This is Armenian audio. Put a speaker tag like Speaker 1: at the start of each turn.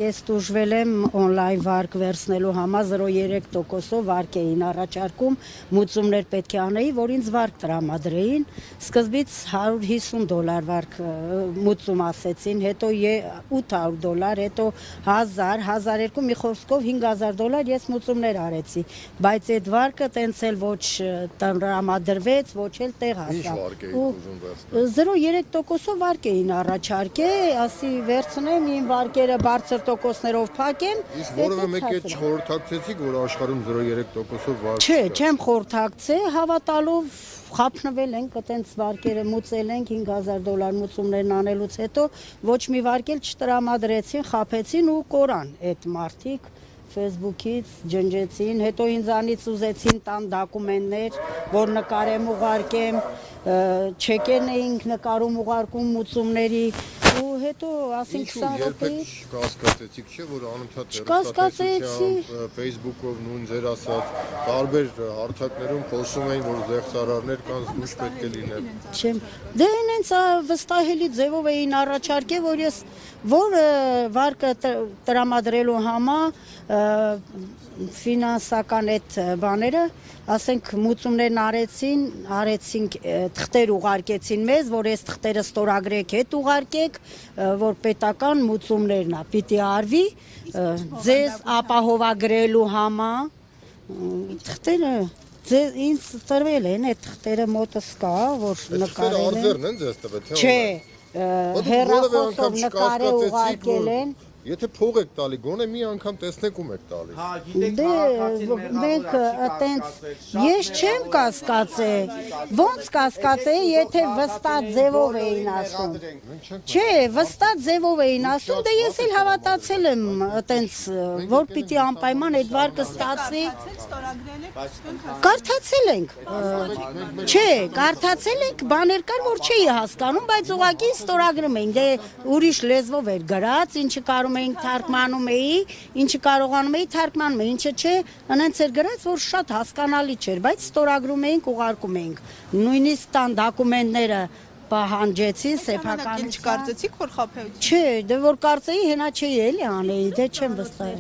Speaker 1: Ես տուժվել եմ on-line վարկ վերցնելու համար 0.3%-ով վարկ էին առաջարկում, մուծումներ պետք է անեի, որ ինձ վարկ տրամադրեին, սկզբից $150 վարկ մուծում ասեցին, հետո $800, հետո 1000, 1200, մի խոսքով $5000 ես մուծումներ արեցի, բայց այդ վարկը տենց էլ ոչ տրամադրվեց, ոչ էլ տեղ հասավ։ 0.3%-ով վարկ էին առաջարկել, ասի վերցնեմ իմ վարկերը բարձր տոկոսներով փակեմ։
Speaker 2: Իսկ որևէ մեկի հետ չխորհրդակցեցիք, որ աշխարհում 0.3%-ով վարկ
Speaker 1: չէ, չեմ խորհրդակցել, հավատալով խափնվել ենք, այտենց վարկերը մուծել ենք $5000 մուծումներն անելուց հետո ոչ մի վարկ էլ չտրամադրեցին, խափեցին ու կորան այդ մարդիկ Facebook-ից ջնջեցին, հետո ինձանից ուզեցին տան դոկումենտներ, որ նկարեմ ուղարկեմ, չեկերն էինք նկարում ուղարկում մուծումների ու հետո ասենք 20 րոպեի
Speaker 2: կասկածեցիք, չէ, որ անընդհատ
Speaker 1: կասկածեցի
Speaker 2: Facebook-ով նույն ձեր ասած տարբեր հարթակներում խոսում էին, որ զեղծարարներ կան, զգուշ պետք է լինել։
Speaker 1: Չեմ, դե ինձ վստահելի ձևով էին առաջարկել, որ ես որ վարկը տրամադրելու համար ֆինանսական այդ բաները, ասենք մուծումներն արեցինք թղթեր ուղարկեցին մեզ, որ այս թղթերը ստորագրեք, հետ ուղարկեք, որ պետական մուծումներն է, պիտի արվի, ձեզ ապահովագրելու համար, թղթերը ինձ տրվել են, այդ թղթերը մոտս կա, որ նկարել են։
Speaker 2: Արձերն են ձեզ տվել, թե
Speaker 1: չէ, հեռախոսով նկարել ուղարկել են։
Speaker 2: Եթե փող եք տալի, գոնե մի անգամ տեսնեք ում եք տալիս։
Speaker 3: Հա, գիտեք,
Speaker 1: մենք այտենց ես չեմ կասկածել։ Ոնց կասկածեի, եթե վստահ ձևով էին ասում։ Չէ, վստահ ձևով էին ասում, դե ես էլ հավատացել եմ այտենց, որ պիտի անպայման այդ վարկը ստացվի։ Կարդացել ենք։ Չէ, կարդացել ենք, բաներ կար, որ չէի հասկանում, բայց ուղղակի ստորագրում էին։ Դե ուրիշ լեզվով էր գրած, ինչը կարող էինք թարգմանում էի, ինչը կարողանում էի թարգմանում էի, ինչը չէ, այնց էր գրած, որ շատ հասկանալի չէր, բայց ստորագրում էինք, ուղարկում էինք։ Նույնիսկ տան դոկումենտները պահանջեցի, սեփական
Speaker 4: չկարծեցիք, որ խափեություն։
Speaker 1: Չէ, դե որ կարծեի, հենա չէի էլի անեի, դե չեմ վստահ։